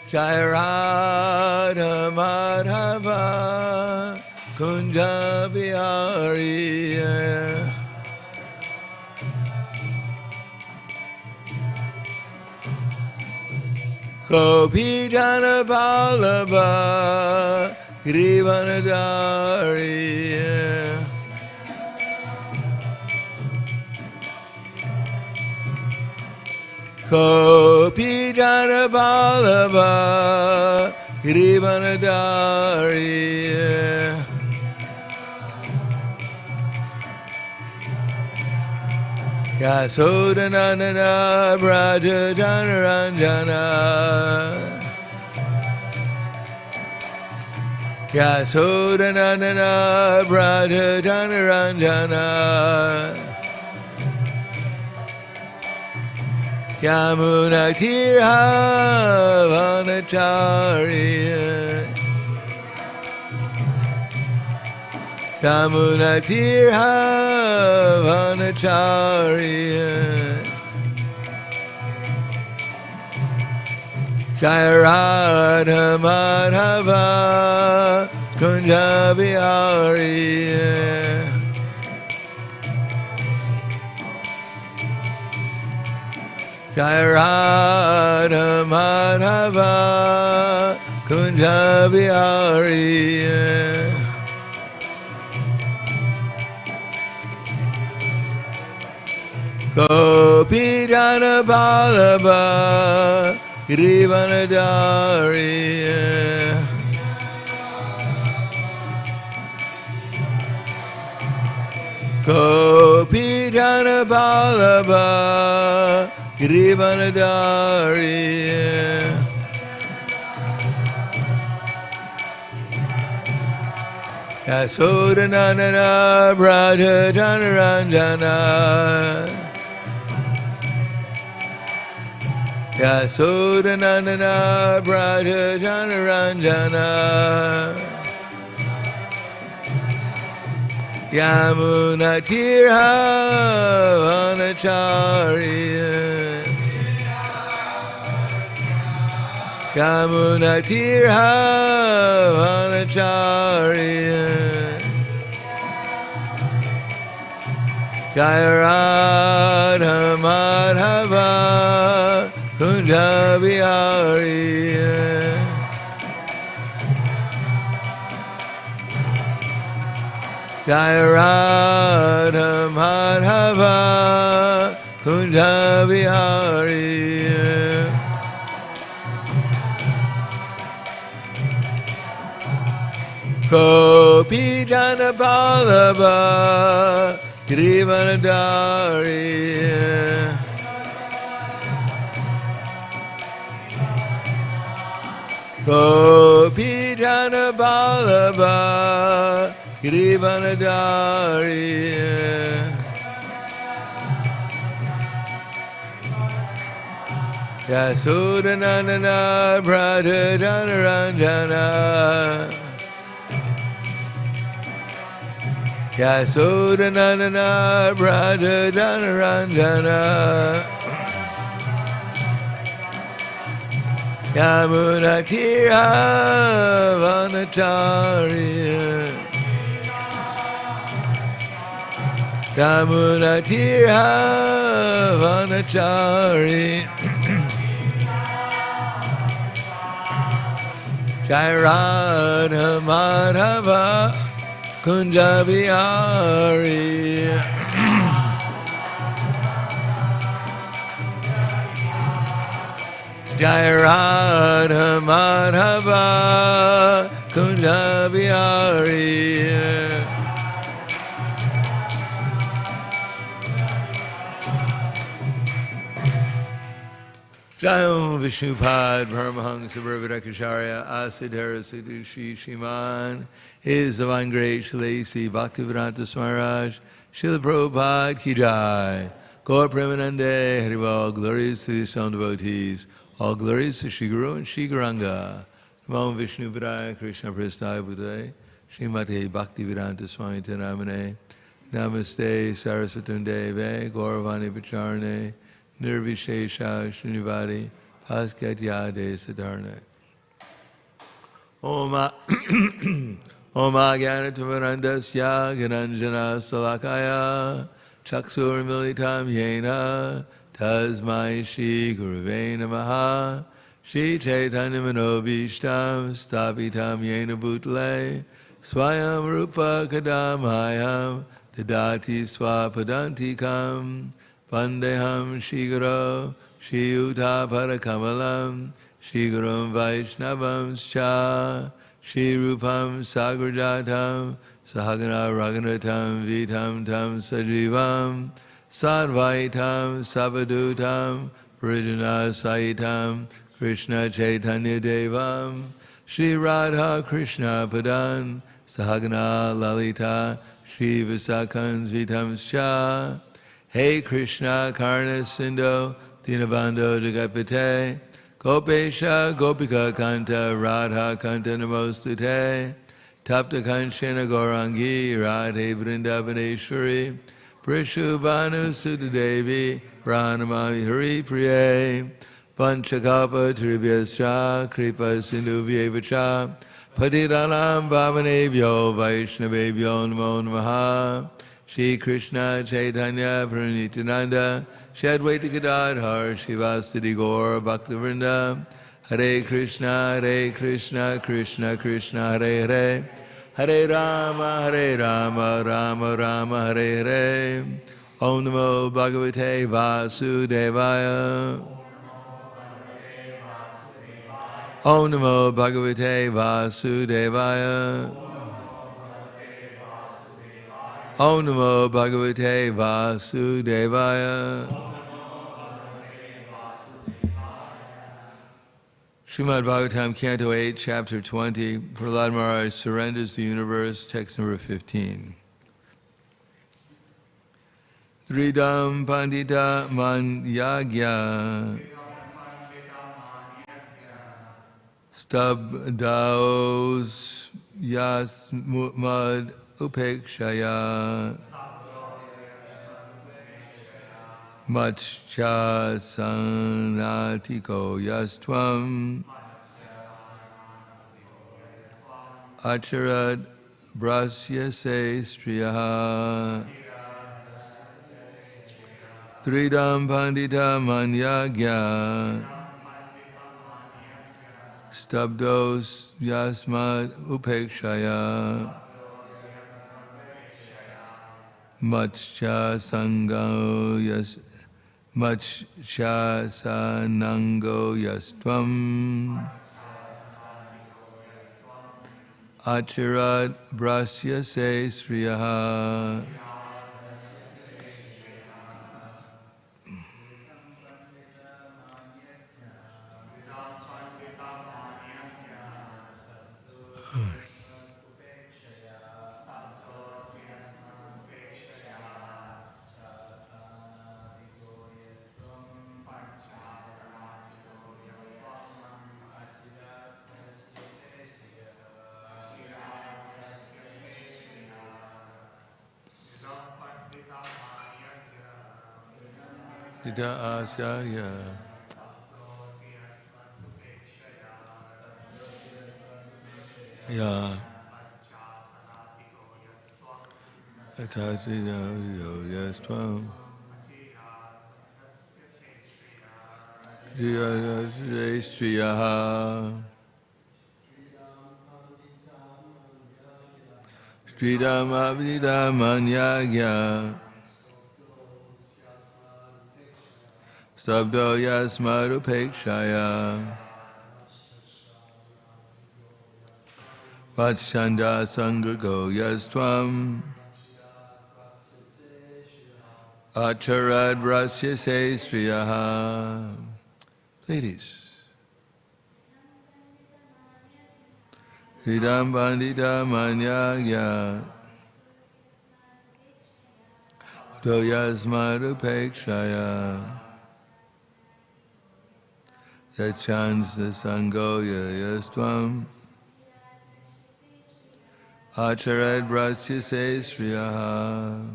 Jai Radha Madhava Kunja Bihari Gopi Jana Vallabha Grivanadari Gopi Jana Vallabha Grivanadari Yasodanandana Braja Janaranjana Yasodanandana Braja Janaranjana Yamuna Tirha Vanacharya Yamuna Tirha Vanacharya Jai Radha Madhava Kunja Bihari Jai Radha Madhava Kunja Bihari Gopi Jana Vallabha Grivanadari Gopi Jana Vallabha Grivanadari Yasodanandana Braja Janaranjana Yasodanandana Braja Janaranjana Yamuna Tirha Vanacharya Yamuna Tirha Vanacharya Jai Radha Madhava Kunja Bihari Jai Radha Madhava Kunja Bihari Gopi Jana Vallabha Grivanadari Gopi Jana Vallabha Grivanadari Yasodanandana Braja Janaranjana Yasodanandana Braja Janaranjana Yamuna Tirha Vanacharya Yamuna Tirha Vanacharya Jai Radha Madhava Kunja Bihari Jai Radha Madhava Kunja Bihari Jayam Vishnupad Paramahansa Bhaktivedanta Asidhara Siddhu Shri Śrīmad His Divine Grace Sri Bhaktivedanta Swami Maharaj Srila Prabhupada Ki Jai Gaur Premanande Haribol Glories to the Sound Devotees All glories to Shri Guru and Shri Gauranga Namo Vishnu Padaya Krishna Prasthaya Bhutale Srimate Bhaktivedanta Swami Tenamane Namaste Saraswatam Deve Gauravani Pacharne Nirvishesha Srinivadi Paskatyade Sadarne Om Agyanatavarandasya Gananjana Salakaya Chaksur Militam Yena Tasmai Shri Gurave Namaha Shri Chaitanya Manobishtam Stapitam Yena Bhutale Swayam Rupa Kadamhayam Dadati Swapadantikam Vandeham Shiguro Shri Uta Parakamalam Shri Gurum Vaishnavam Cha Shri Rupam Sagrajatam Sahagana Raghunatam Vitam Tam Sajivam Sadvaitam Savadutam Vrijana Saitam Krishna Chaitanya Devam Shri Radha Krishna Padan Sahagana Lalita Shri Visakans Vitam Cha Hey Krishna Karna Sindho Dinabando Jagapate Gopesha Gopika Kanta Radha Kanta Namostute Tapta Kanchana Gaurangi Radhe Vrindavaneshwari Prishubhanu Sudadevi Pranamami Hari Priye Panchakapa Tribhyascha Kripa Sindhuvyevacha Patiranam Bhavanebhyo Vaishnavebhyo Namo Namaha Shri Krishna Chaitanya Pranityananda Shri Advaita Gadadhar Shivasati Gaur Bhaktivinoda Hare Krishna Krishna Krishna Hare Hare Hare Rama Rama Rama Hare Hare Om Namo Bhagavate Vasudevaya Om Namo Bhagavate Vasudevaya Om Namo Bhagavate Vasudevaya Śrīmad Bhāgavatam, Canto 8, Chapter 20, Prahaladananda Maharaj surrenders the universe, text number 15. Dridam Pandita Manyagya Stabdaos Yasmud Upekshaya Matsya Sanatiko Yastvam Acharad Brasyase Striyaha Tridam Pandita Manyagya Stabdos Yasmad Upekshaya Matsya Sango Yas Matsya Sanango Yastvam Acharad Brasyase Sriyaha Ida Asyaya Ya Atati Yastvam Striyaha Stridam Abhidam Manyagya Sabdo Yasmarupekshaya Vatshanda Sangago Yastvam Acharad Brasyase Striyaha. Ladies. Hridam Bandita Manyagya Doyasmarupekshaya Yachansa Sangoya Yastvam Achared Brasya Se Sriyaha.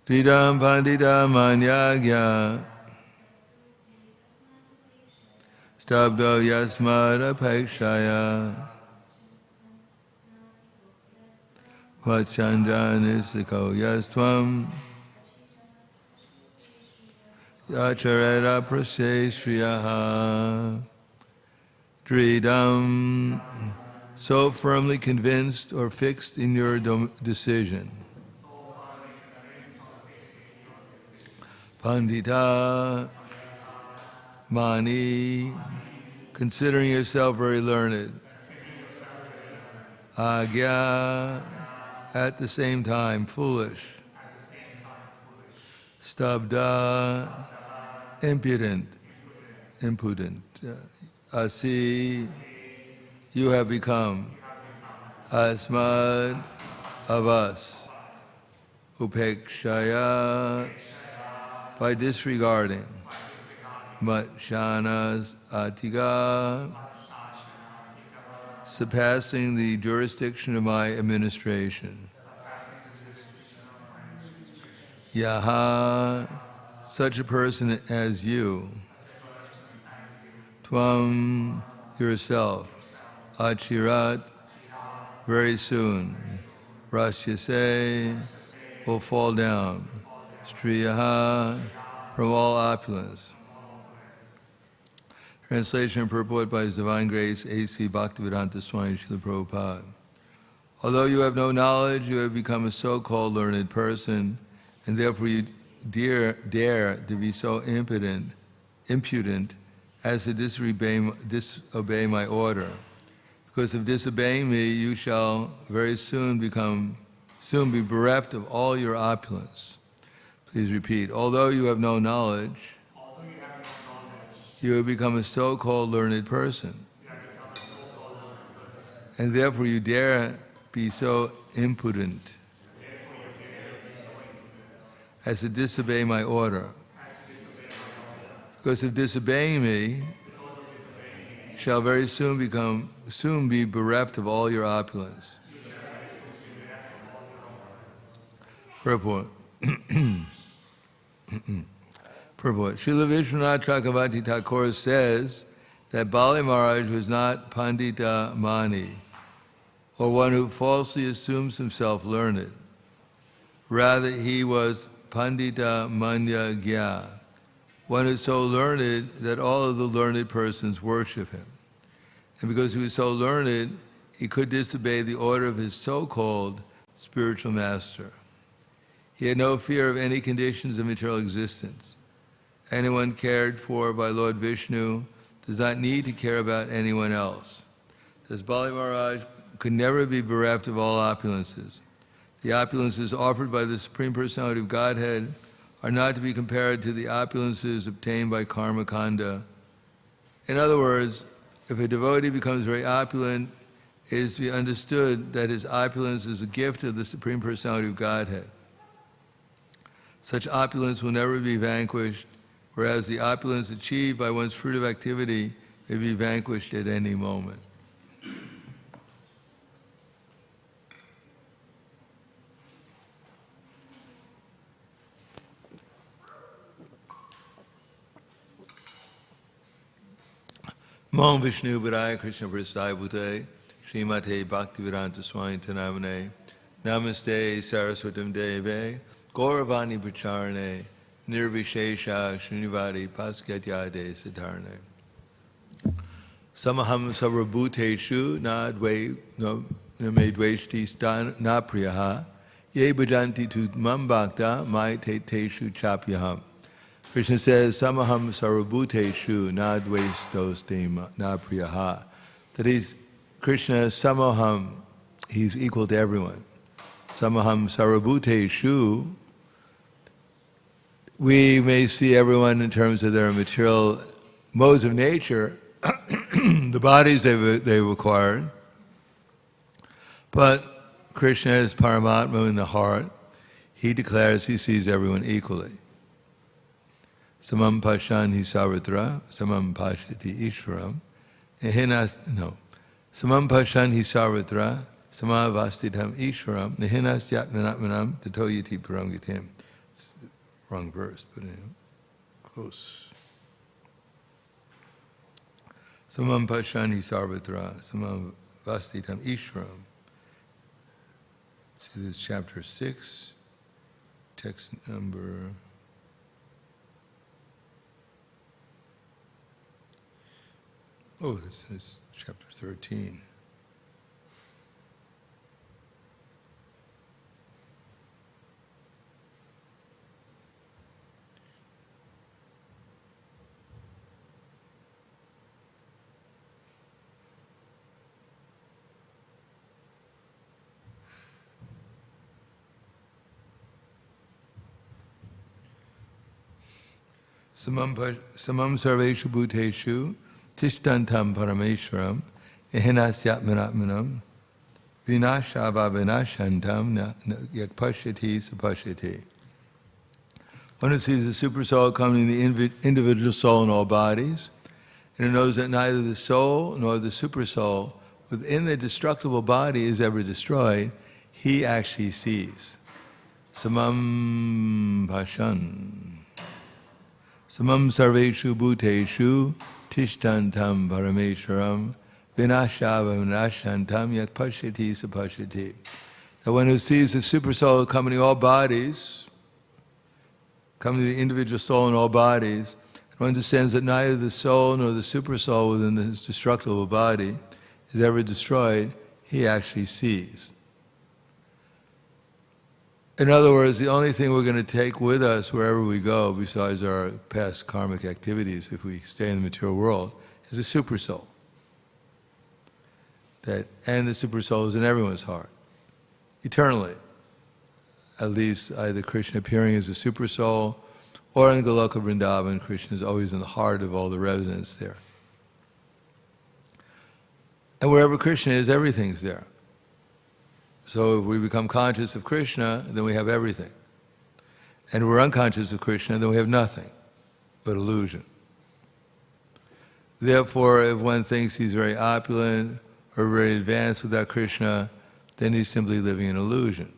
Tridam Pandita Manyagya. Stabdo Yasmad Apekshaya. Vachanjanisiko Yastvam. Acharera Prasya Sriyaha. Dridam, so firmly convinced or fixed in your decision. Pandita, Mani, considering yourself very learned. Agya, at the same time, foolish. Stabda, impudent. Asi, you have become. Asmad, of us. Upekshaya, by disregarding. Matshanas atiga, surpassing the jurisdiction of my administration. Yaha, such a person as you. Tvam, yourself. Achirat, very soon. Rasyase, will fall down. Striyaha, from all opulence. Translation and purport by His Divine Grace, A.C. Bhaktivedanta Swami Śrīmad Prabhupada. Although you have no knowledge, you have become a so-called learned person, and therefore you dare to be so impudent as to disobey my order. Because of disobeying me, you shall very soon be bereft of all your opulence. Please repeat. Although you have no knowledge, you have become a so-called learned person. And therefore you dare be so impudent as to disobey my order. Because of disobeying me, shall very soon be bereft of all your opulence. Purport. Purport. Srila Vishwanath Chakravarti Thakur says that Bali Maharaj was not Pandita Mani, or one who falsely assumes himself learned. Rather, he was Pandita Manya Gya, one who is so learned that all of the learned persons worship him. And because he was so learned, he could disobey the order of his so-called spiritual master. He had no fear of any conditions of material existence. Anyone cared for by Lord Vishnu does not need to care about anyone else. Thus Bali Maharaj could never be bereft of all opulences. The opulences offered by the Supreme Personality of Godhead are not to be compared to the opulences obtained by karma kanda. In other words, if a devotee becomes very opulent, it is to be understood that his opulence is a gift of the Supreme Personality of Godhead. Such opulence will never be vanquished, whereas the opulence achieved by one's fruitive activity may be vanquished at any moment. Om Vishnu Vidaya Krishna Prasthaya Bhute Śrīmate Bhaktivedanta Swami Tanavane Namaste Saraswatam Deve Gauravani Pracharane Nirvishesha Srinivadi Paskatyade Siddharane Samaham Sarvabhuteshu Na Medveshti Na Priyaha Ye Bhajanti Tu Mam Bhakta Mai Teteshu Chapyaham. Krishna says, Samaham sarvabhuteshu na dveshtosti na priyaha. That he's, Krishna, samaham, he's equal to everyone. Samaham sarvabhuteshu, we may see everyone in terms of their material modes of nature, the bodies they've acquired. But Krishna is Paramatma in the heart. He declares he sees everyone equally. Samam pashan hi sarvatra, samam pashyati ishvaram, Samam pashan hi sarvatra, samavastidham ishwaram, nihinas yatmanatmanam, tatoyati parangatim. Wrong verse, but anyway, close. Samam pashan hi sarvatra, samavastidham ishwaram. See, this is chapter 6, text number... Oh, this is chapter 13. Samam sarveshu bhuteshu tishtantam parameshwaram ehinasyatmanatmanam vinashava vinashantam yakpashyati sapashyati. One who sees the super soul accompanying the individual soul in all bodies, and who knows that neither the soul nor the super soul within the destructible body is ever destroyed, he actually sees. Samam pashan. Samam sarveshu bhuteshu tishtantam parameshwaram vinashava vinashantam yakpashyati sapashyati. The one who sees the super soul accompanying all bodies, accompanying the individual soul in all bodies, and understands that neither the soul nor the super soul within this destructible body is ever destroyed, he actually sees. In other words, the only thing we're going to take with us wherever we go, besides our past karmic activities, if we stay in the material world, is the super soul. And the super soul is in everyone's heart, eternally. At least either Krishna appearing as a super soul, or in Goloka Vrindavan, Krishna is always in the heart of all the residents there. And wherever Krishna is, everything's there. So if we become conscious of Krishna, then we have everything. And we're unconscious of Krishna, then we have nothing but illusion. Therefore, if one thinks he's very opulent or very advanced without Krishna, then he's simply living in illusion.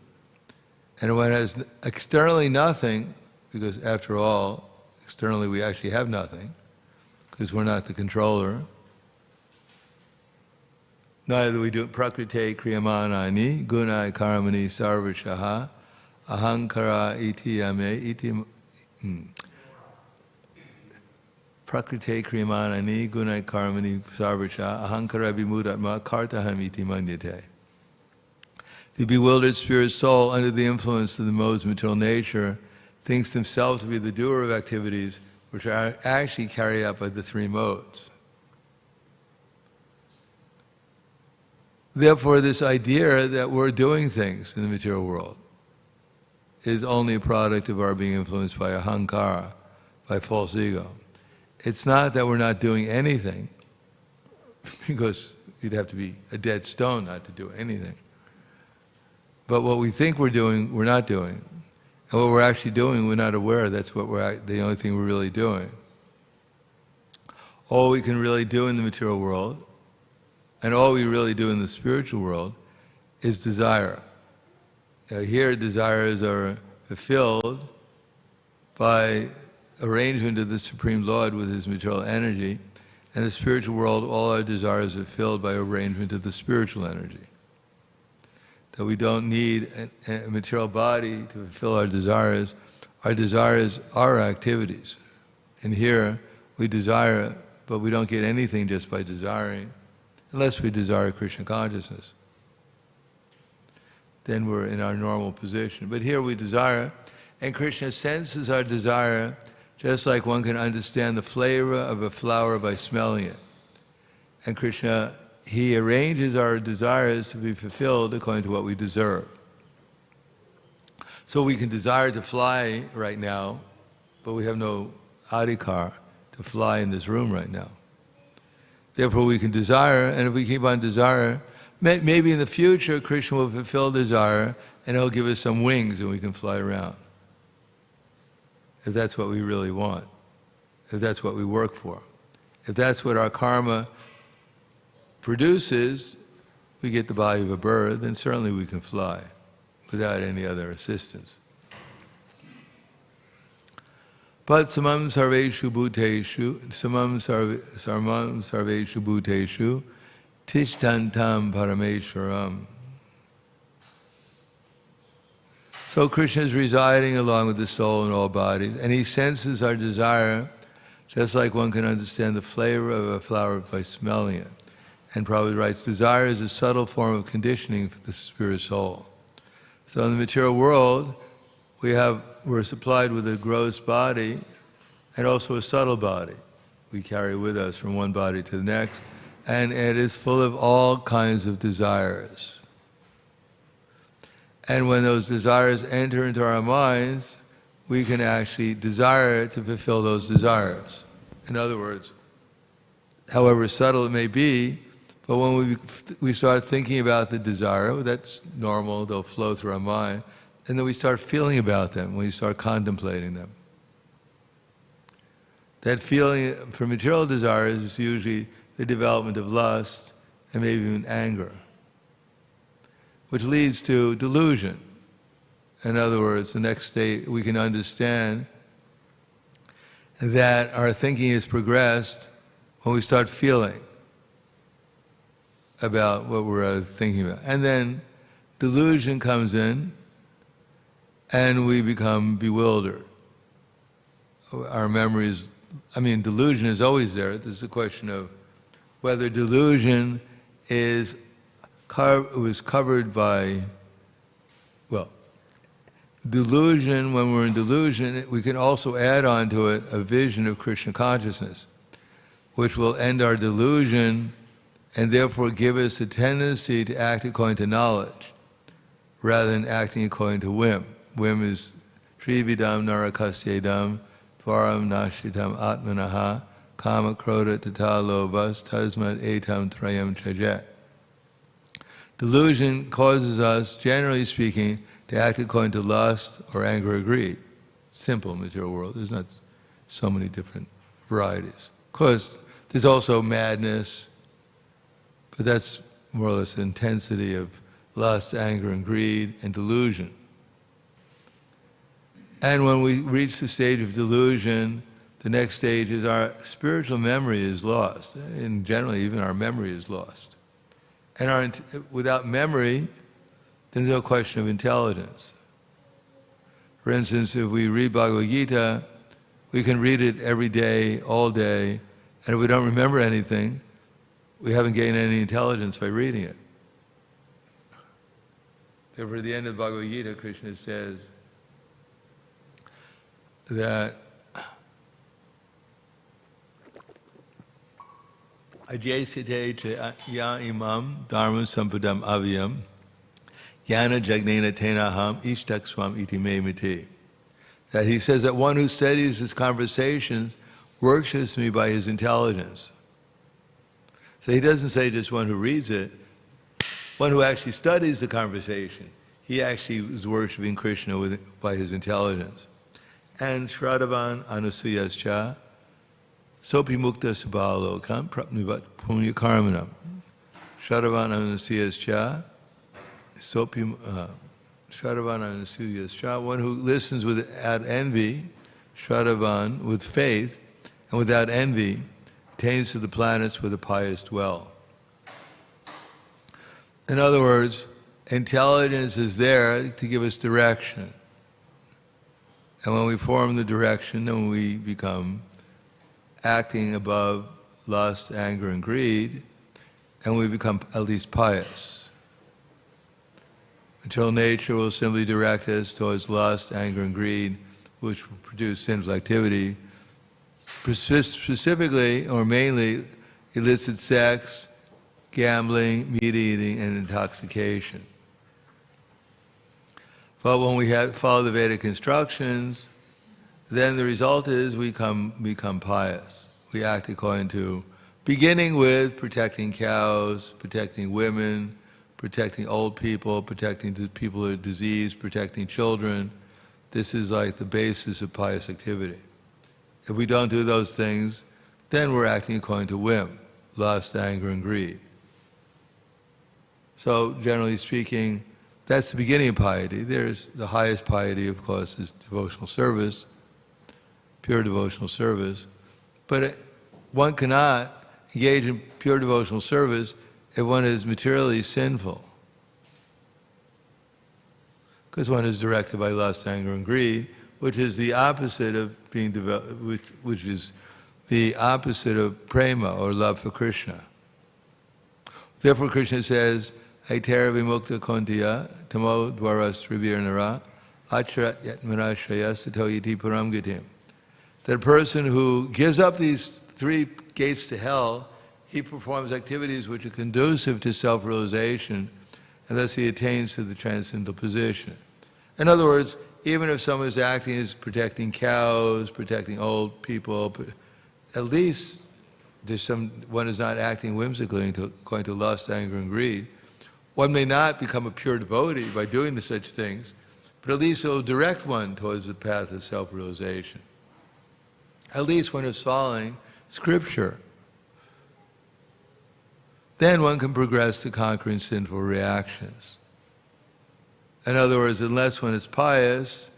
And when one has externally nothing, because after all, externally we actually have nothing, because we're not the controller. Neither do we do prakrite kriyamanani, gunai karamani sarvashaha, ahankara iti ame, prakrite kriyamanani, gunai karamani sarvashaha, ahankara vimudatma, kartaham iti manyate. The bewildered spirit soul, under the influence of the modes of material nature, thinks himself to be the doer of activities which are actually carried out by the three modes. Therefore, this idea that we're doing things in the material world is only a product of our being influenced by ahankara, by false ego. It's not that we're not doing anything, because you'd have to be a dead stone not to do anything. But what we think we're doing, we're not doing. And what we're actually doing, we're not aware. That's what the only thing we're really doing. All we can really do in the material world, and all we really do in the spiritual world, is desire. Here, desires are fulfilled by arrangement of the Supreme Lord with His material energy. And the spiritual world, all our desires are filled by arrangement of the spiritual energy. That we don't need a material body to fulfill our desires. Our desires are our activities. And here, we desire, but we don't get anything just by desiring, unless we desire Krishna consciousness. Then we're in our normal position. But here we desire, and Krishna senses our desire just like one can understand the flavor of a flower by smelling it. And Krishna, He arranges our desires to be fulfilled according to what we deserve. So we can desire to fly right now, but we have no adhikar to fly in this room right now. Therefore we can desire, and if we keep on desire, maybe in the future Krishna will fulfill desire and He'll give us some wings and we can fly around. If that's what we really want, if that's what we work for, if that's what our karma produces, we get the body of a bird, then certainly we can fly without any other assistance. But samam sarveshu bhuteshu, samam sarveshu bhuteshu, tishtantam parameshwaram. So Krishna is residing along with the soul in all bodies, and he senses our desire, just like one can understand the flavor of a flower by smelling it. And Prabhupada writes, desire is a subtle form of conditioning for the spirit soul. So in the material world, we're supplied with a gross body and also a subtle body. We carry with us from one body to the next, and it is full of all kinds of desires. And when those desires enter into our minds, we can actually desire to fulfill those desires. In other words, however subtle it may be, but when we start thinking about the desire, that's normal, they'll flow through our mind, and then we start feeling about them, we start contemplating them. That feeling for material desires is usually the development of lust and maybe even anger, which leads to delusion. In other words, the next state we can understand that our thinking has progressed when we start feeling about what we're thinking about. And then delusion comes in and we become bewildered. Our memories, delusion is always there. There's a question of whether delusion was covered by, delusion, when we're in delusion, we can also add on to it a vision of Krishna consciousness, which will end our delusion and therefore give us a tendency to act according to knowledge, rather than acting according to whim. Whim is Srividam Narakasyedam Dvaram Nashitam Atmanaha Kama Krodha Tata Lobhas Tasmat Etam Trayam Chajet. Delusion causes us, generally speaking, to act according to lust or anger or greed. Simple material world. There's not so many different varieties. Of course, there's also madness, but that's more or less the intensity of lust, anger, and greed, and delusion. And when we reach the stage of delusion, the next stage is our spiritual memory is lost. And generally, even our memory is lost. And without memory, there's no question of intelligence. For instance, if we read Bhagavad Gita, we can read it every day, all day, and if we don't remember anything, we haven't gained any intelligence by reading it. Therefore, at the end of Bhagavad Gita, Krishna says that Ajaysate cha ya imam dharma sampadam avyam Jnana jagnena tenaham ishtak swam iti me miti. That he says that one who studies his conversations worships me by his intelligence. So he doesn't say just one who reads it, one who actually studies the conversation. He actually is worshiping Krishna by his intelligence. And Shraddhavan Anusuyascha Sopi Mukta Sabhalokam Prapnivat Punya Karmanam. Shraddhavan Anusuyascha Shraddhavan Anusuyascha, one who listens without envy, Shraddhavan, with faith, and without envy, attains to the planets where the pious dwell. In other words, intelligence is there to give us direction. And when we form the direction, then we become acting above lust, anger, and greed, and we become at least pious. Until nature will simply direct us towards lust, anger, and greed, which will produce sinful activity, specifically or mainly illicit sex, gambling, meat eating, and intoxication. But when we follow the Vedic instructions, then the result is we become pious. We act according to, beginning with protecting cows, protecting women, protecting old people, protecting the people who are diseased, protecting children. This is like the basis of pious activity. If we don't do those things, then we're acting according to whim, lust, anger, and greed. So generally speaking, that's the beginning of piety. There's the highest piety, of course, is devotional service, pure devotional service. But one cannot engage in pure devotional service if one is materially sinful, because one is directed by lust, anger, and greed, which is the opposite of being which is the opposite of prema, or love for Krishna. Therefore, Krishna says, "Aitera vimukta kontiya tamo dvaras tribirnara acharat yatmana shrayasato yati param gatim." That a person who gives up these 3 gates to hell, he performs activities which are conducive to self-realization, and thus he attains to the transcendental position. In other words, even if someone is acting as protecting cows, protecting old people, at least one is not acting whimsically according to lust, anger, and greed. One may not become a pure devotee by doing such things, but at least it will direct one towards the path of self-realization. At least one is following Scripture. Then one can progress to conquering sinful reactions. In other words, unless one is pious,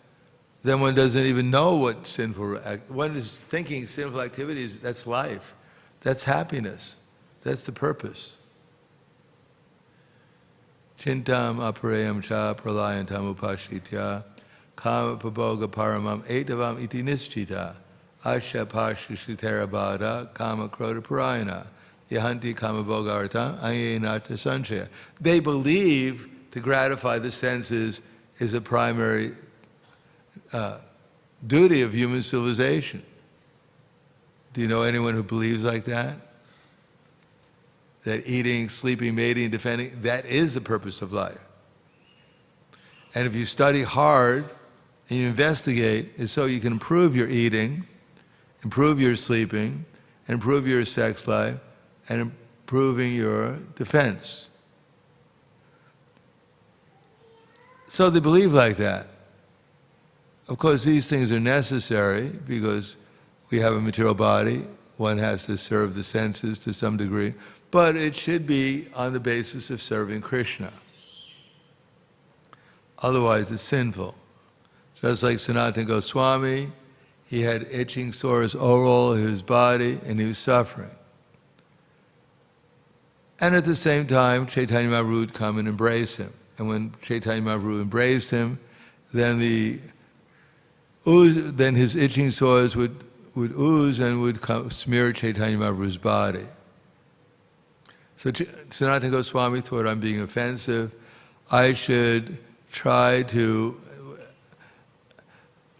then one doesn't even know what one is thinking sinful activities, that's life, that's happiness, that's the purpose. Chintam aparayam cha pralayantam upashitya kama paboga paramam etavam iti nischita asha pashishitarabhada kama krota parayana yahanti kama bogarta anyenata sanchaya. They believe to gratify the senses is a primary duty of human civilization. Do you know anyone who believes like that? That eating, sleeping, mating, defending, that is the purpose of life. And if you study hard and you investigate, it's so you can improve your eating, improve your sleeping, and improve your sex life, and improving your defense. So they believe like that. Of course, these things are necessary because we have a material body. One has to serve the senses to some degree, but it should be on the basis of serving Krishna. Otherwise, it's sinful. Just like Sanatana Goswami, he had itching sores over all his body, and he was suffering. And at the same time, Chaitanya Mahaprabhu would come and embrace him. And when Chaitanya Mahaprabhu embraced him, then his itching sores would ooze and would smear Chaitanya Mahaprabhu's body. So Sanatana Goswami thought, I'm being offensive. I should try to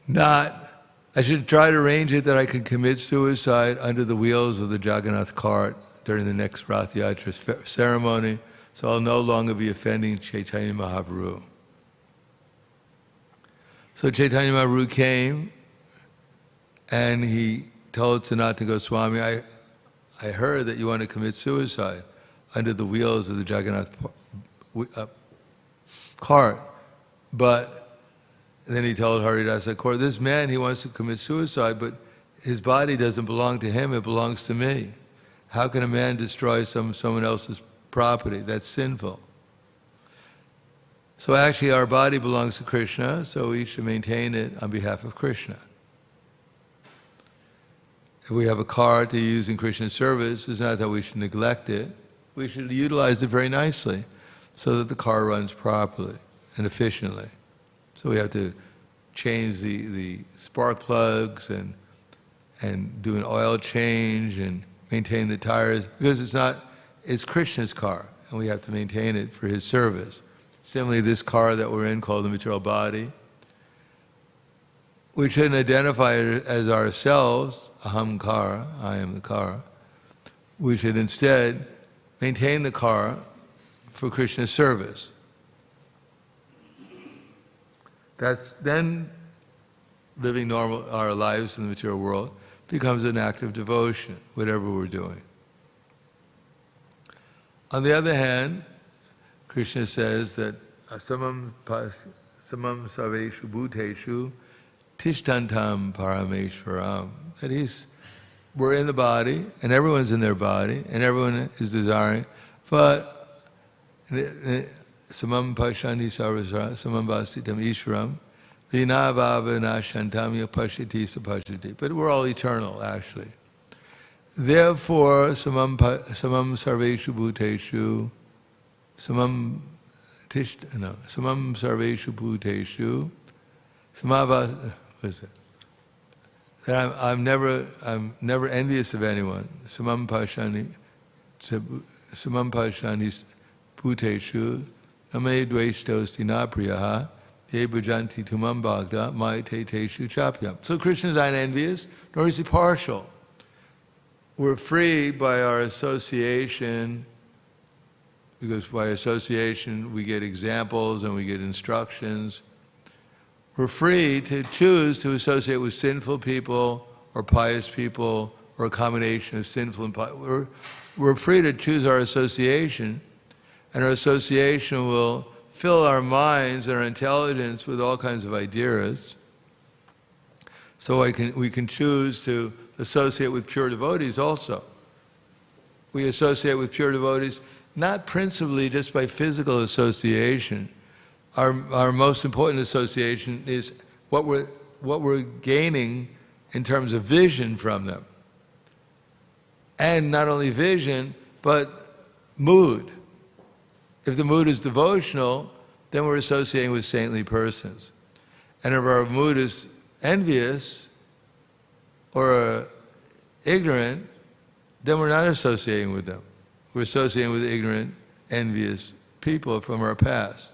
arrange it that I can commit suicide under the wheels of the Jagannath cart during the next Rath Yatra ceremony, so I'll no longer be offending Chaitanya Mahaprabhu. So Chaitanya Mahaprabhu came and he told Sanatana Goswami, I heard that you want to commit suicide under the wheels of the Jagannath cart. But then he told Haridasa Kaur, this man, he wants to commit suicide, but his body doesn't belong to him, it belongs to me. How can a man destroy someone else's property? That's sinful. So actually our body belongs to Krishna, so we should maintain it on behalf of Krishna. If we have a car to use in Krishna's service, it's not that we should neglect it. We should utilize it very nicely so that the car runs properly and efficiently. So we have to change the spark plugs and do an oil change and maintain the tires, because it's Krishna's car, and we have to maintain it for his service. Similarly, this car that we're in, called the material body, we shouldn't identify it as ourselves, aham car, I am the car. We should instead maintain the car for Krishna's service. That's then living our lives in the material world becomes an act of devotion, whatever we're doing. On the other hand, Krishna says that samam saveshu bhuteshu tishtantam parameshwaram, that we're in the body, and everyone's in their body, and everyone is desiring, but Samam Pashani Sarvasara, Samam Vasitam Ishwaram, Vina Bhava Nashantamya Pashati Sapashati. But we're all eternal, actually. Therefore, Samam Sarveshu Bhuteshu, Samam Sarveshu Bhuteshu, what is it? That I'm never envious of anyone. Samam Pashani Bhuteshu, Name Dveshtosti Napriyaha, Ye Bhujanti Tumam Bhagda, Mai Te Teshu Chapyam. So Krishna is not envious, nor is he partial. We're free by our association, because by association we get examples and we get instructions. We're free to choose to associate with sinful people or pious people or a combination of sinful and pious. We're free to choose our association, and our association will fill our minds and our intelligence with all kinds of ideas. So we can choose to associate with pure devotees also. We associate with pure devotees not principally just by physical association. Our most important association is what we're gaining in terms of vision from them. And not only vision, but mood. If the mood is devotional, then we're associating with saintly persons. And if our mood is envious or ignorant, then we're not associating with them. We're associating with ignorant, envious people from our past.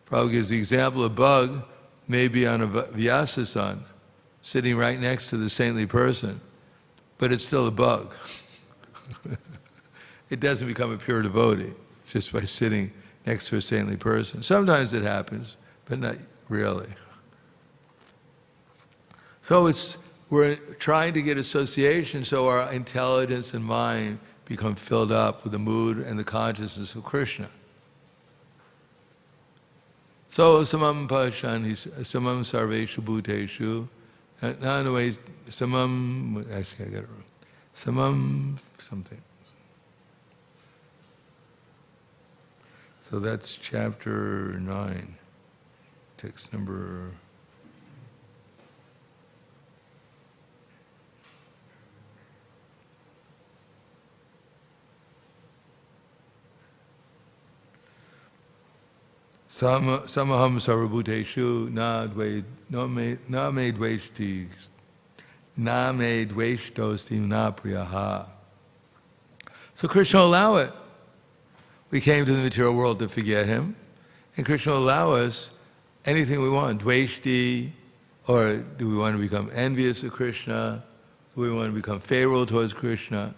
Prabhupada gives the example, a bug may be on a Vyasasan, sitting right next to the saintly person, but it's still a bug. It doesn't become a pure devotee just by sitting next to a saintly person. Sometimes it happens, but not really. So we're trying to get association so our intelligence and mind become filled up with the mood and the consciousness of Krishna. So samam pashani, samam sarveshu bhuteshu, samam, actually I got it wrong, samam something. So that's chapter 9, text number... Samaham sarvabhuteshu na me dveshtosti na priyaha. So Krishna will allow it. We came to the material world to forget him, and Krishna will allow us anything we want. Dveshti, or do we want to become envious of Krishna? Do we want to become favorable towards Krishna?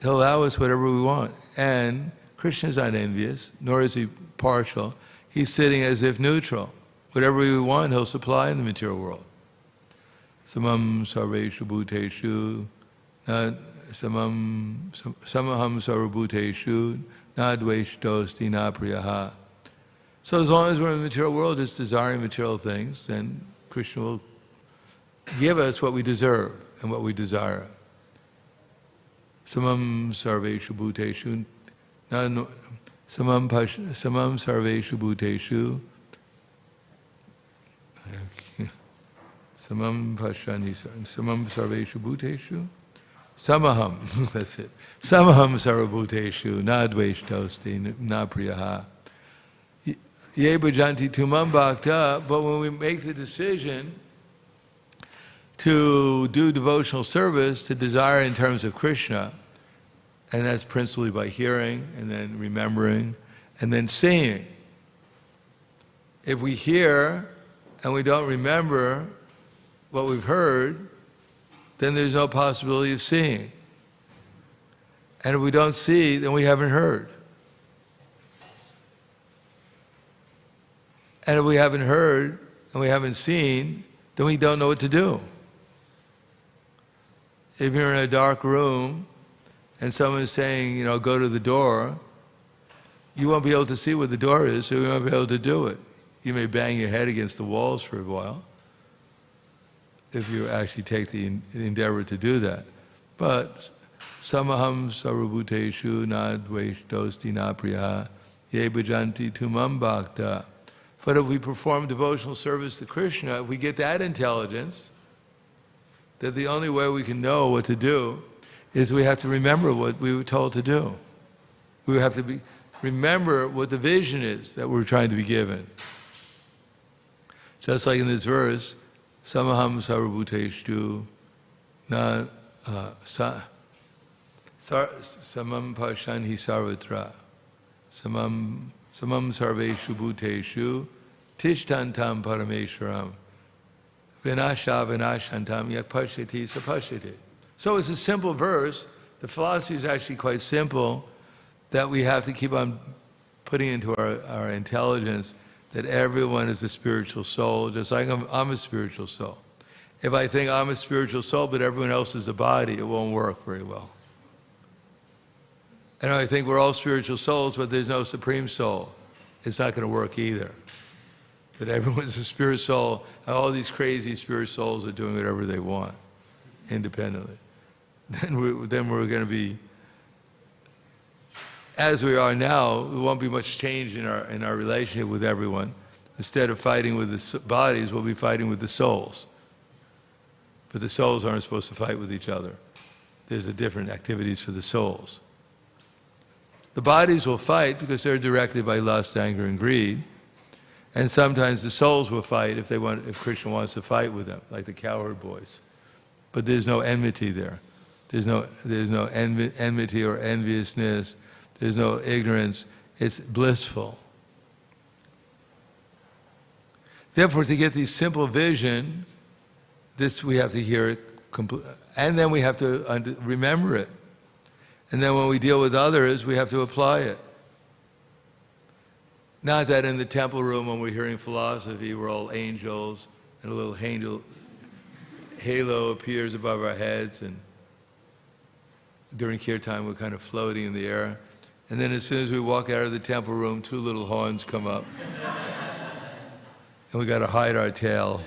He'll allow us whatever we want. And Krishna is not envious, nor is he partial. He's sitting as if neutral. Whatever we want, he'll supply in the material world. Samam sarveshu bhuteshu, samaham sarvabhuteshu, na dveshtosti na priyaha. So as long as we're in the material world, just desiring material things, then Krishna will give us what we deserve and what we desire. Samam sarveshu bhuteshu, samam sarveshu bhuteshu, samam pashani, samam sarveshu bhuteshu, samaham, that's it. Samaham sarvabhuteshu, na dveshtosti, na priyaha. Ye bhajanti tumam bhakta, but when we make the decision to do devotional service, to desire in terms of Krishna, and that's principally by hearing, and then remembering, and then seeing. If we hear and we don't remember what we've heard, then there's no possibility of seeing. And if we don't see, then we haven't heard. And if we haven't heard and we haven't seen, then we don't know what to do. If you're in a dark room and someone's saying, go to the door, you won't be able to see what the door is, so you won't be able to do it. You may bang your head against the walls for a while if you actually take the endeavor to do that. But Samaham sarvabhuteshu nadveshtosti napriya ye bhajanti tumam bhakta. But if we perform devotional service to Krishna, if we get that intelligence, that the only way we can know what to do is we have to remember what we were told to do. We have to remember what the vision is that we're trying to be given. Just like in this verse, Samaham sarvabhuteshu na samam pashanhi sarvatra samam sarveshu bhuteshu tishtantam parameshwaram vinasha vinashantam yak pashyati sapashyati. So it's a simple verse. The philosophy is actually quite simple, that we have to keep on putting into our intelligence that everyone is a spiritual soul, just like I'm a spiritual soul. If I think I'm a spiritual soul, but everyone else is a body, it won't work very well. And I think we're all spiritual souls, but there's no supreme soul. It's not going to work either. That everyone's a spirit soul, and all these crazy spirit souls are doing whatever they want, independently. Then we're going to be, as we are now, there won't be much change in our relationship with everyone. Instead of fighting with the bodies, we'll be fighting with the souls. But the souls aren't supposed to fight with each other. There's different activities for the souls. The bodies will fight because they're directed by lust, anger, and greed. And sometimes the souls will fight if Krishna wants to fight with them, like the cowherd boys. But there's no enmity there. There's no enmity or enviousness. There's no ignorance. It's blissful. Therefore, to get the simple vision, this we have to hear it, and then we have to remember it. And then when we deal with others, we have to apply it. Not that in the temple room when we're hearing philosophy, we're all angels, and a little halo appears above our heads, and during kirtan we're kind of floating in the air. And then as soon as we walk out of the temple room, two little horns come up. And we got to hide our tail.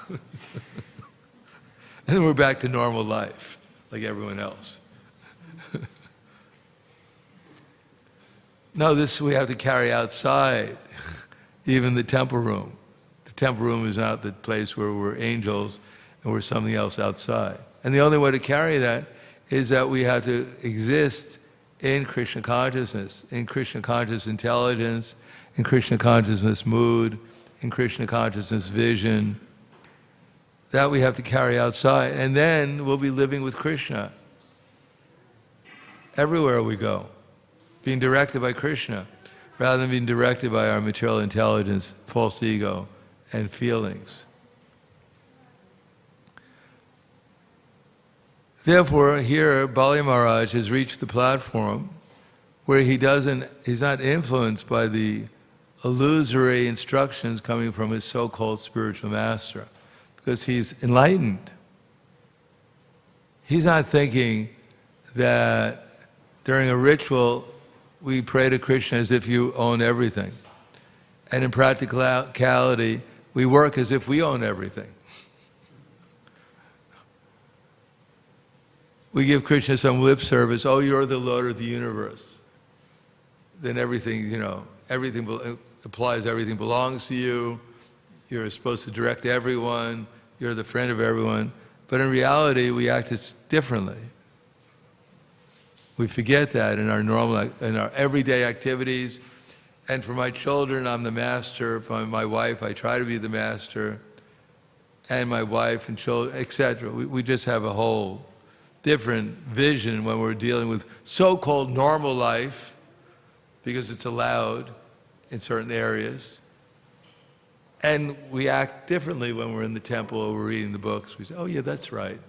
And then we're back to normal life, like everyone else. No, this we have to carry outside, even the temple room. The temple room is not the place where we're angels and we're something else outside. And the only way to carry that is that we have to exist in Krishna consciousness, in Krishna conscious intelligence, in Krishna consciousness mood, in Krishna consciousness vision. That we have to carry outside. And then we'll be living with Krishna everywhere we go, being directed by Krishna, rather than being directed by our material intelligence, false ego, and feelings. Therefore, here, Bali Maharaj has reached the platform where he's not influenced by the illusory instructions coming from his so-called spiritual master, because he's enlightened. He's not thinking that during a ritual, we pray to Krishna as if you own everything. And in practicality, we work as if we own everything. We give Krishna some lip service, oh, you're the Lord of the universe. Then everything, everything applies, everything belongs to you. You're supposed to direct everyone. You're the friend of everyone. But in reality, we act differently. We forget that in our everyday activities. And for my children, I'm the master. For my wife, I try to be the master. And my wife and children, etc. We just have a whole different vision when we're dealing with so-called normal life, because it's allowed in certain areas. And we act differently when we're in the temple or we're reading the books. We say, oh yeah, that's right.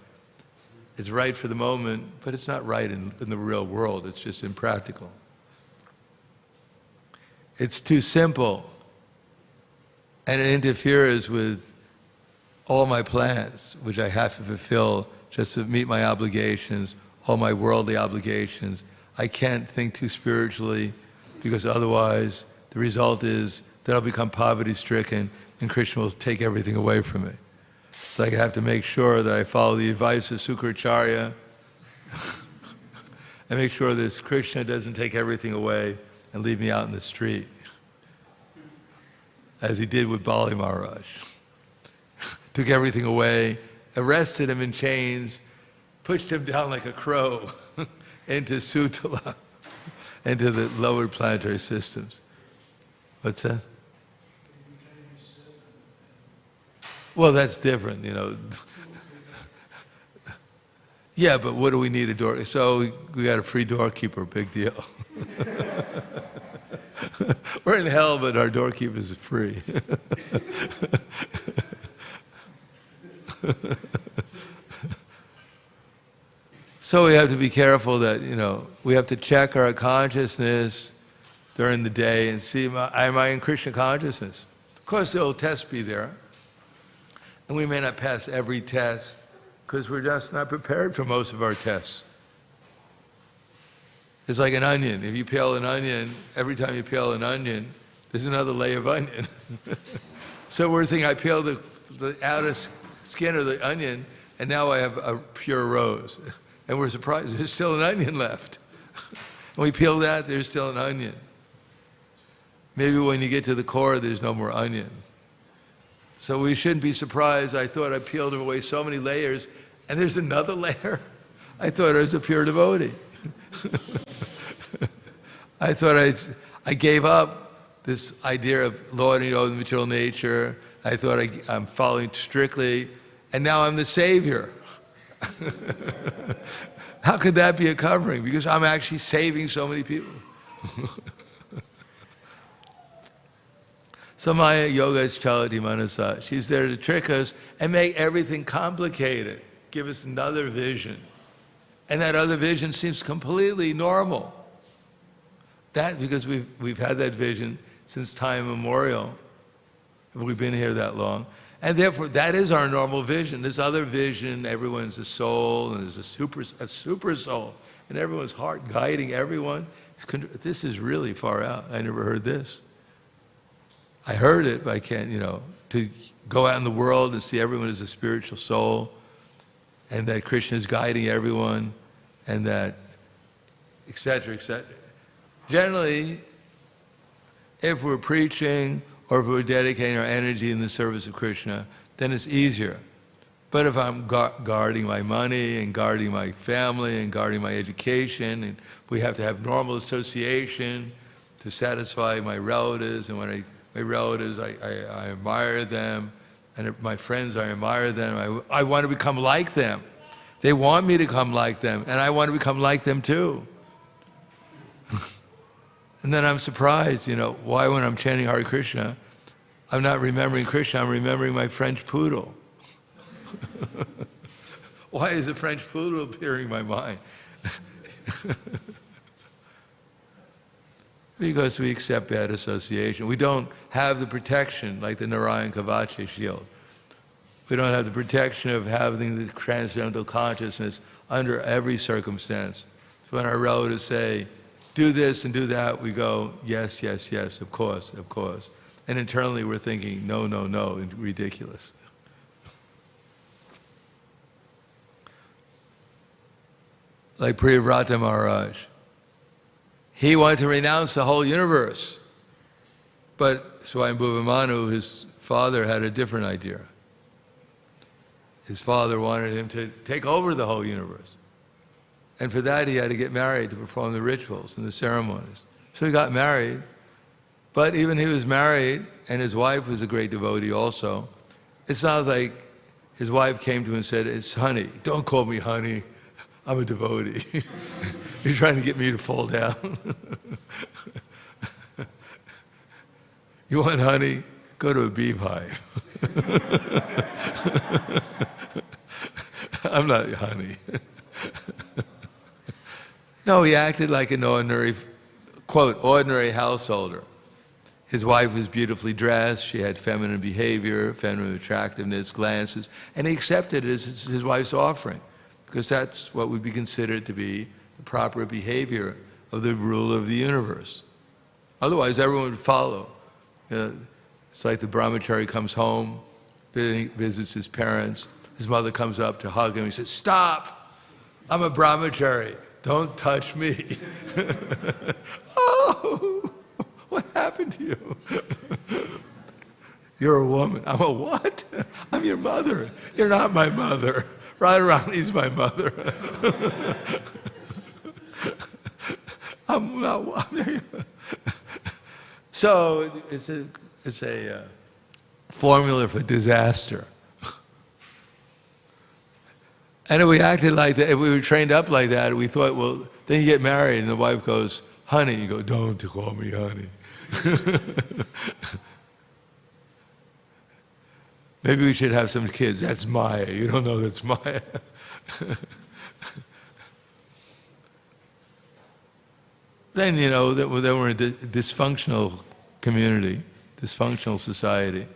It's right for the moment, but it's not right in the real world. It's just impractical. It's too simple. And it interferes with all my plans, which I have to fulfill just to meet my obligations, all my worldly obligations. I can't think too spiritually, because otherwise the result is that I'll become poverty-stricken and Krishna will take everything away from me. So I have to make sure that I follow the advice of ISKCON Acharya and make sure this Krishna doesn't take everything away and leave me out in the street, as he did with Bali Maharaj. Took everything away, arrested him in chains, pushed him down like a crow into Sutala, into the lower planetary systems. What's that? Well, that's different, you know. Yeah, but what do we need a door? So we got a free doorkeeper, big deal. We're in hell, but our doorkeeper is free. So we have to be careful that, you know, we have to check our consciousness during the day and see, am I in Krishna consciousness? Of course, there will tests be there. And we may not pass every test because we're just not prepared for most of our tests. It's like an onion. If you peel an onion, every time you peel an onion, there's another layer of onion. So we're thinking, I peeled the outer skin of the onion, and now I have a pure rose. And we're surprised, there's still an onion left. When we peel that, there's still an onion. Maybe when you get to the core, there's no more onion. So we shouldn't be surprised. I thought I peeled away so many layers, and there's another layer. I thought I was a pure devotee. I thought I gave up this idea of lording over the material nature. I thought I'm following strictly, and now I'm the savior. How could that be a covering? Because I'm actually saving so many people. So Maya Yoga is Chalati Manasa. She's there to trick us and make everything complicated, give us another vision. And that other vision seems completely normal. That, because we've had that vision since time immemorial. We've been here that long. And therefore, that is our normal vision. This other vision, everyone's a soul, and there's a super soul, and everyone's heart guiding everyone. This is really far out. I never heard this. I heard it, but I can't, to go out in the world and see everyone as a spiritual soul, and that Krishna is guiding everyone, and that, etc., etc. Generally, if we're preaching, or if we're dedicating our energy in the service of Krishna, then it's easier. But if I'm guarding my money, and guarding my family, and guarding my education, and we have to have normal association to satisfy my relatives, and when my relatives, I admire them, and my friends, I admire them, I want to become like them. They want me to become like them, and I want to become like them too. And then I'm surprised, why when I'm chanting Hare Krishna, I'm not remembering Krishna, I'm remembering my French poodle. Why is a French poodle appearing in my mind? Because we accept bad association. We don't have the protection like the Narayan Kavacha shield. We don't have the protection of having the transcendental consciousness under every circumstance. So when our relatives say, do this and do that, we go, yes, yes, yes, of course, of course. And internally we're thinking, no, no, no, and ridiculous. Like Prabhupada Maharaj. He wanted to renounce the whole universe. But Swayambhuva Manu, his father, had a different idea. His father wanted him to take over the whole universe. And for that, he had to get married to perform the rituals and the ceremonies. So he got married. But even he was married, and his wife was a great devotee also. It's not like his wife came to him and said, it's honey. Don't call me honey. I'm a devotee. You're trying to get me to fall down. You want honey? Go to a beehive. I'm not honey. No, he acted like an ordinary, quote, ordinary householder. His wife was beautifully dressed, she had feminine behavior, feminine attractiveness, glances, and he accepted it as his wife's offering, because that's what would be considered to be the proper behavior of the ruler of the universe. Otherwise, everyone would follow. It's like the brahmachari comes home, visits his parents, his mother comes up to hug him, he says, stop, I'm a brahmachari. Don't touch me. Oh, what happened to you? You're a woman. I'm a what? I'm your mother. You're not my mother. Radharani's my mother. I'm not. So it's a formula for disaster. And if we acted like that, if we were trained up like that, we thought, well, then you get married and the wife goes, honey, you go, don't call me honey. Maybe we should have some kids. That's Maya. You don't know that's Maya. Then, then we're in a dysfunctional community, dysfunctional society,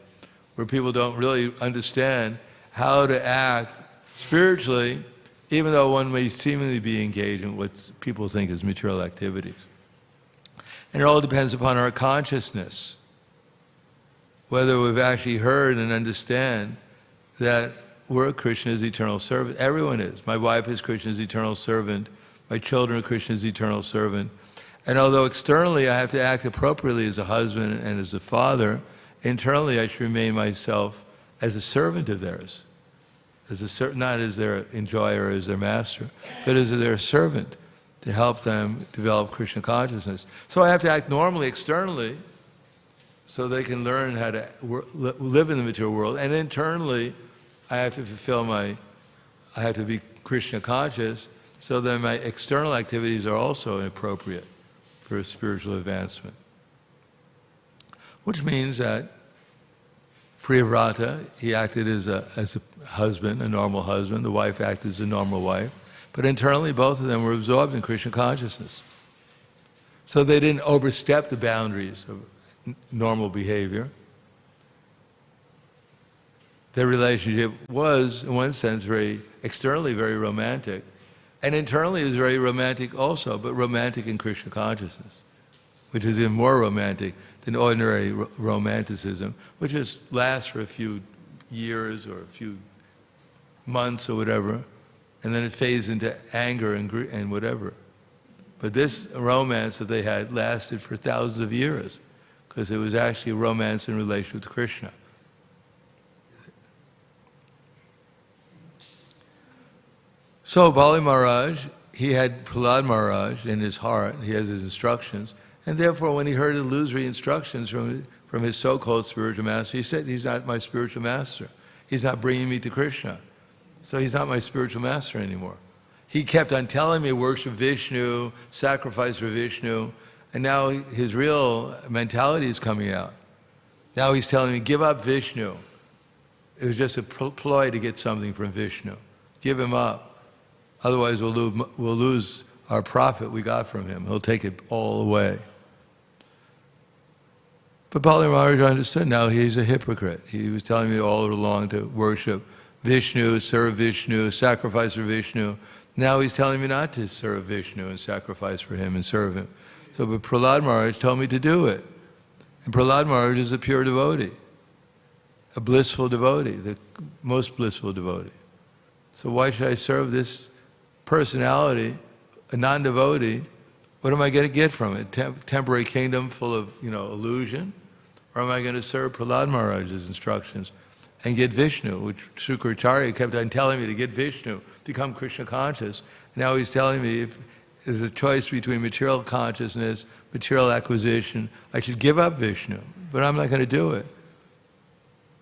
where people don't really understand how to act spiritually, even though one may seemingly be engaged in what people think is material activities. And it all depends upon our consciousness, whether we've actually heard and understand that we're Krishna's eternal servant. Everyone is. My wife is Krishna's eternal servant. My children are Krishna's eternal servant. And although externally I have to act appropriately as a husband and as a father, internally I should remain myself as a servant of theirs. Not as their enjoyer or as their master, but as their servant to help them develop Krishna consciousness. So I have to act normally externally so they can learn how to live in the material world. And internally, I have to I have to be Krishna conscious so that my external activities are also appropriate for spiritual advancement. Which means that Priyavrata, he acted as a husband, a normal husband. The wife acted as a normal wife. But internally, both of them were absorbed in Krishna consciousness. So they didn't overstep the boundaries of normal behavior. Their relationship was, in one sense, externally very romantic. And internally it was very romantic also, but romantic in Krishna consciousness, which is even more romantic than ordinary romanticism, which just lasts for a few years or a few months or whatever, and then it fades into anger and whatever. But this romance that they had lasted for thousands of years, because it was actually a romance in relation with Krishna. So Bali Maharaj, he had Prahlad Maharaj in his heart, he has his instructions, and therefore when he heard illusory instructions from his so-called spiritual master, he said, he's not my spiritual master. He's not bringing me to Krishna. So he's not my spiritual master anymore. He kept on telling me worship Vishnu, sacrifice for Vishnu, and now his real mentality is coming out. Now he's telling me, give up Vishnu. It was just a ploy to get something from Vishnu. Give him up. Otherwise we'll lose our profit we got from him. He'll take it all away. But Bali Maharaj understood now he's a hypocrite. He was telling me all along to worship Vishnu, serve Vishnu, sacrifice for Vishnu. Now he's telling me not to serve Vishnu and sacrifice for him and serve him. So but Prahlad Maharaj told me to do it. And Prahlad Maharaj is a pure devotee, a blissful devotee, the most blissful devotee. So why should I serve this personality, a non-devotee? What am I going to get from it? Temporary kingdom full of, illusion? Or am I going to serve Prahlad Maharaj's instructions and get Vishnu, which Śrīmad Bhāgavatam kept on telling me to get Vishnu, become Krishna conscious. Now he's telling me if there's a choice between material consciousness, material acquisition, I should give up Vishnu, but I'm not going to do it.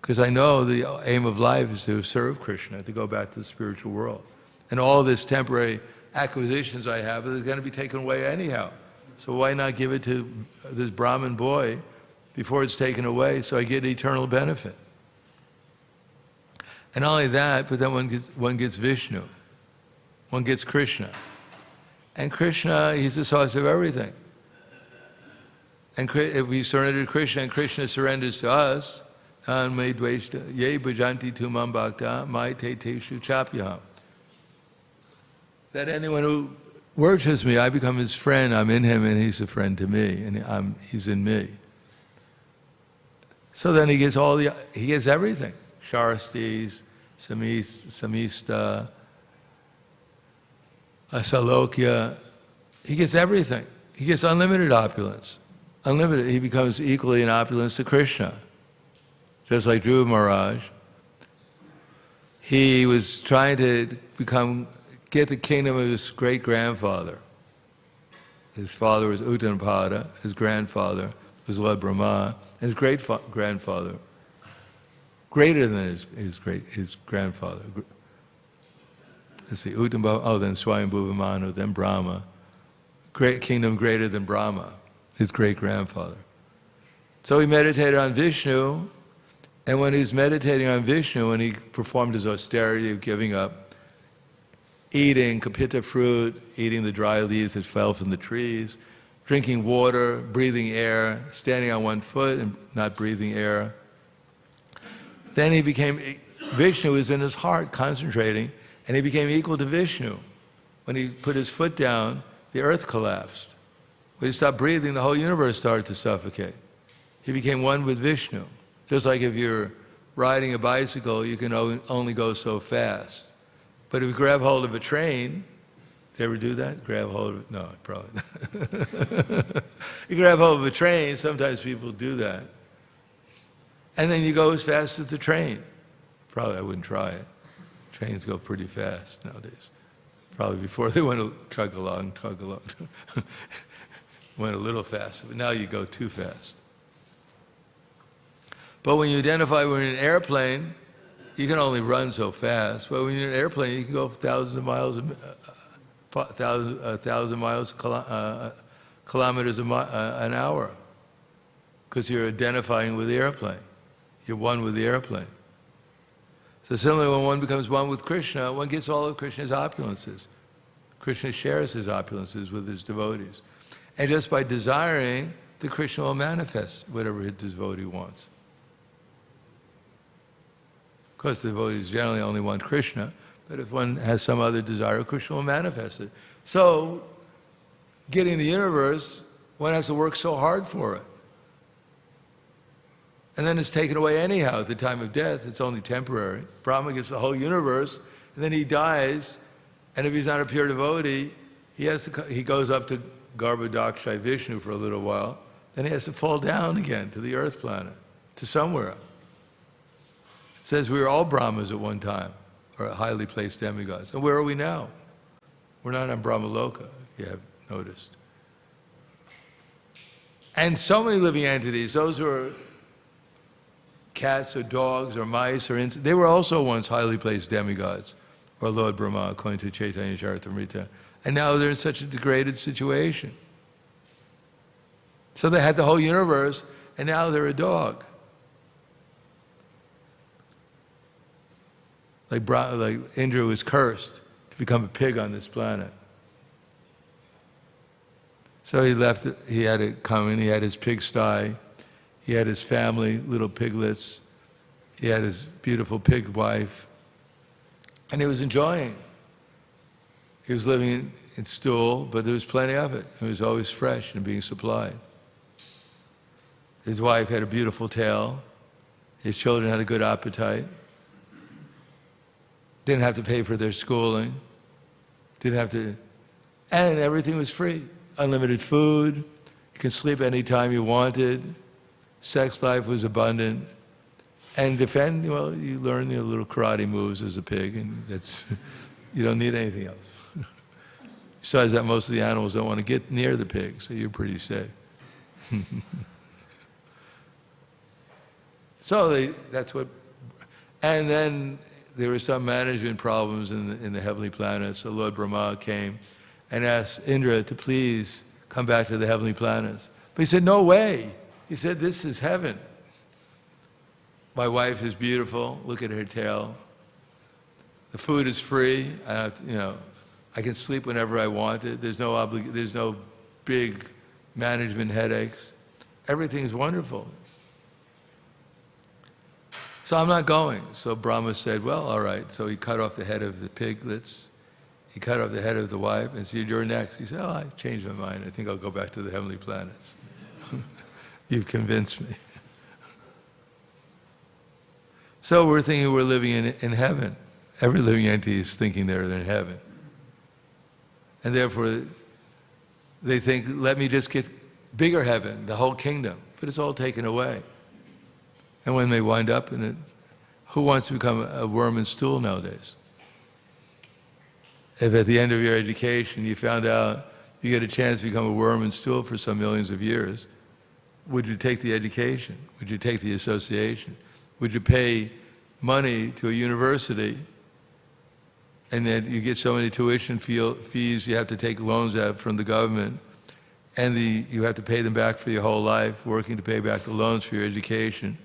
Because I know the aim of life is to serve Krishna, to go back to the spiritual world. And all this temporary acquisitions I have is going to be taken away anyhow. So why not give it to this Brahmin boy before it's taken away so I get eternal benefit? And not only that, but then one gets Vishnu. One gets Krishna. And Krishna, he's the source of everything. And if we surrender to Krishna and Krishna surrenders to us, ye bhajanti tu mam bhakta mai te teshu chapyaham. That anyone who worships me, I become his friend, I'm in him and he's a friend to me, and he's in me. So then he gets everything. Sharastis, Samista, a Salokya. He gets everything. He gets unlimited opulence. Unlimited. He becomes equally in opulence to Krishna. Just like Dhruva Maharaj. He was trying to get the kingdom of his great-grandfather. His father was Uttanapāda, his grandfather was Lord Brahma, and his great-grandfather, greater than his grandfather. Let's see, Uttanapāda, then Swayambhuva Manu, then Brahma. Great kingdom greater than Brahma, his great-grandfather. So he meditated on Vishnu, and when he was meditating on Vishnu, when he performed his austerity of giving up, eating kapita fruit, eating the dry leaves that fell from the trees, drinking water, breathing air, standing on one foot and not breathing air, then Vishnu was in his heart concentrating, and he became equal to Vishnu. When he put his foot down, the earth collapsed. When he stopped breathing, the whole universe started to suffocate. He became one with Vishnu. Just like if you're riding a bicycle, you can only go so fast. But if you grab hold of a train, did you ever do that? Grab hold of it? No, probably not. You grab hold of a train, sometimes people do that. And then you go as fast as the train. Probably I wouldn't try it. Trains go pretty fast nowadays. Probably before they went to chug along. Went a little faster, but now you go too fast. But when you identify when you're in an airplane, you can only run so fast. But when you're in an airplane, you can go thousands of miles, kilometers an hour, because you're identifying with the airplane. You're one with the airplane. So similarly, when one becomes one with Krishna, one gets all of Krishna's opulences. Krishna shares his opulences with his devotees. And just by desiring, the Krishna will manifest whatever his devotee wants. Of course, the devotees generally only want Krishna, but if one has some other desire, Krishna will manifest it. So, getting the universe, one has to work so hard for it. And then it's taken away anyhow at the time of death. It's only temporary. Brahma gets the whole universe, and then he dies, and if he's not a pure devotee, he goes up to Garbhodakshai Vishnu for a little while, then he has to fall down again to the earth planet, to somewhere. It says we were all Brahmas at one time, or highly placed demigods. And where are we now? We're not on Brahmaloka, if you have noticed. And so many living entities, those who are cats or dogs or mice or insects, they were also once highly placed demigods, or Lord Brahma, according to Chaitanya Charitamrita. And now they're in such a degraded situation. So they had the whole universe, and now they're a dog. Like Indra was cursed to become a pig on this planet. So he left, he had it coming, he had his pigsty, he had his family, little piglets, he had his beautiful pig wife, and he was enjoying. He was living in stool, but there was plenty of it. It was always fresh and being supplied. His wife had a beautiful tail. His children had a good appetite. Didn't have to pay for their schooling. And everything was free. Unlimited food. You could sleep anytime you wanted. Sex life was abundant. And you learn your little karate moves as a pig, and you don't need anything else. Besides that, most of the animals don't want to get near the pig, so you're pretty safe. And then there were some management problems in the heavenly planets, so Lord Brahma came and asked Indra to please come back to the heavenly planets. But he said, no way. He said, this is heaven. My wife is beautiful, look at her tail. The food is free, I can sleep whenever I want it. There's no big management headaches. Everything's wonderful. So I'm not going. So Brahma said, well, all right. So he cut off the head of the piglets. He cut off the head of the wife and said, you're next. He said, oh, I changed my mind. I think I'll go back to the heavenly planets. You've convinced me. So we're thinking we're living in heaven. Every living entity is thinking they're in heaven. And therefore, they think, let me just get bigger heaven, the whole kingdom. But it's all taken away. And when they wind up in it, who wants to become a worm and stool nowadays? If at the end of your education you found out you get a chance to become a worm and stool for some millions of years, would you take the education? Would you take the association? Would you pay money to a university and then you get so many tuition fees, you have to take loans out from the government, and you have to pay them back for your whole life, working to pay back the loans for your education.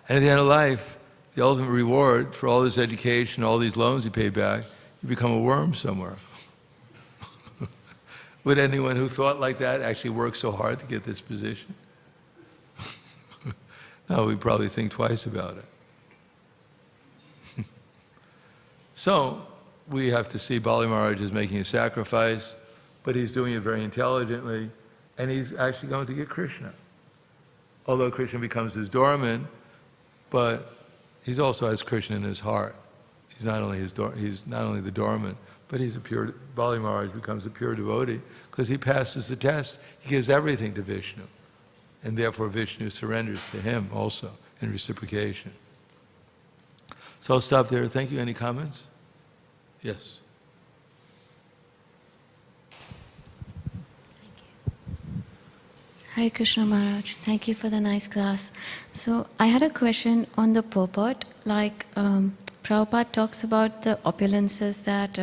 And at the end of life, the ultimate reward for all this education, all these loans you paid back, you become a worm somewhere. Would anyone who thought like that actually work so hard to get this position? No, we'd probably think twice about it. So, we have to see Bali Maharaj is making a sacrifice, but he's doing it very intelligently, and he's actually going to get Krishna. Although Krishna becomes his doorman, but he also has Krishna in his heart. He's not only the doorman, but Bali Maharaj becomes a pure devotee because he passes the test. He gives everything to Vishnu, and therefore Vishnu surrenders to him also in reciprocation. So I'll stop there. Thank you. Any comments? Yes. Hare Krishna Maharaj, thank you for the nice class. So I had a question on the purport. Like Prabhupada talks about the opulences that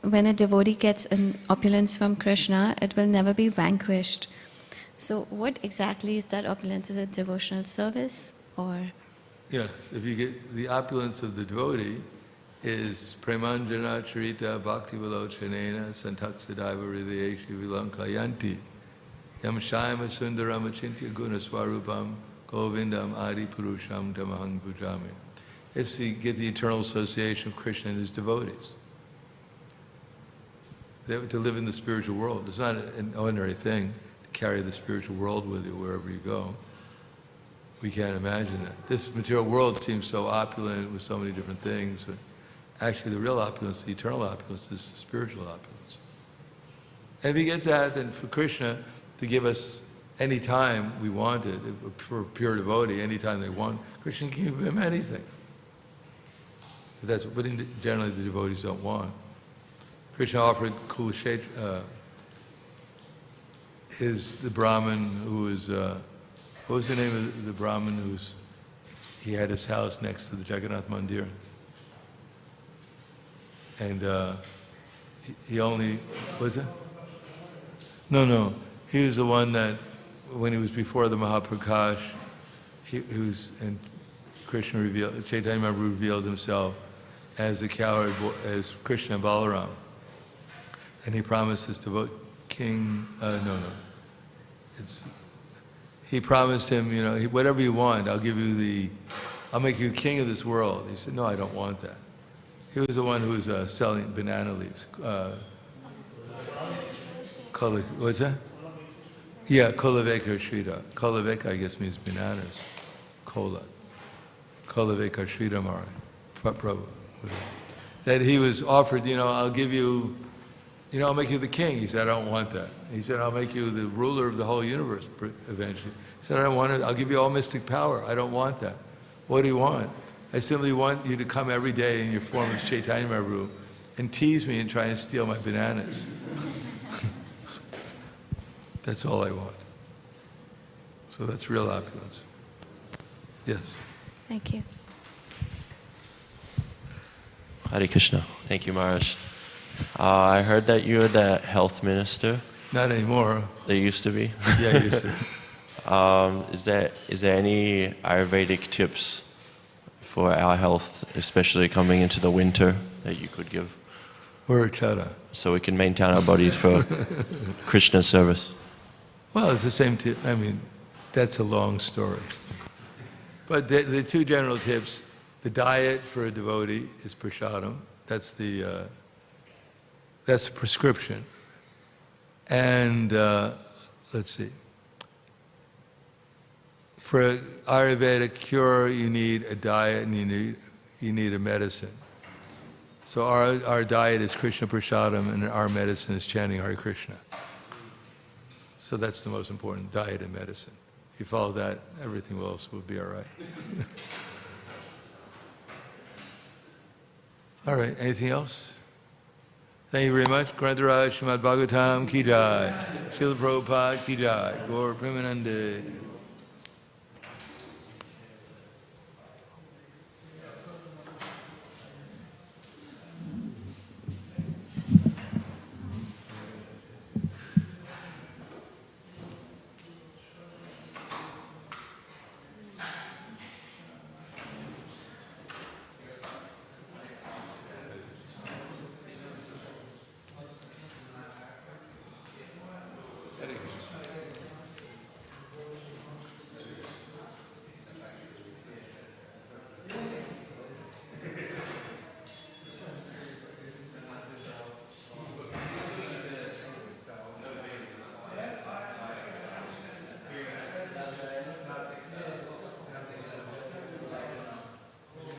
when a devotee gets an opulence from Krishna, it will never be vanquished. So what exactly is that opulence? Is it devotional service or? Yes, if you get the opulence of the devotee is premanjana charita bhaktivelochanena santaksadaiva hridayeshu vilankayanti yam shayama sundaram achintya guna swarupam govindam adi purusham tamahang bhujami. It's to get the eternal association of Krishna and his devotees. To live in the spiritual world. It's not an ordinary thing to carry the spiritual world with you wherever you go. We can't imagine that. This material world seems so opulent with so many different things, but actually the real opulence, the eternal opulence, is the spiritual opulence. And if you get that, then for Krishna to give us any time we wanted, for a pure devotee, any time they want, Krishna can give him anything. But generally the devotees don't want. Krishna offered Kulashetra, is the Brahmin who was, what was the name of the Brahmin he had his house next to the Jagannath Mandir? And he only, was it? No. He was the one that, when he was before the Mahaprakash, and Krishna revealed, Chaitanya Mahaprabhu revealed himself as a coward, as Krishna Balaram. And he promised his king, he promised him, whatever you want, I'll make you king of this world. He said, no, I don't want that. He was the one who was selling banana leaves. What's that? Yeah, Kolaveka Shrita. Kolaveka, I guess, means bananas. Kola. Kolaveka Shrita Maharaj. Prabhu. That he was offered, I'll give you, I'll make you the king. He said, I don't want that. He said, I'll make you the ruler of the whole universe eventually. He said, I don't want it. I'll give you all mystic power. I don't want that. What do you want? I simply want you to come every day in your form as Chaitanya Mahaprabhu and tease me and try and steal my bananas. That's all I want. So that's real opulence. Yes. Thank you. Hare Krishna. Thank you, Maharaj. I heard that you're the health minister. Not anymore. There used to be. Yeah, used to. Is there any Ayurvedic tips for our health, especially coming into the winter, that you could give? Or Chara. So we can maintain our bodies for Krishna service. Well, it's the same tip. That's a long story. But the two general tips, the diet for a devotee is prasadam. That's the prescription. And let's see. For an Ayurvedic cure, you need a diet and you need a medicine. So our diet is Krishna Prasadam, and our medicine is chanting Hare Krishna. So that's the most important, diet and medicine. If you follow that, everything else will be all right. All right, anything else? Thank you very much. Śrīmad Bhāgavatam ki jai. Srila Prabhupada ki jai. Gaur Premanande.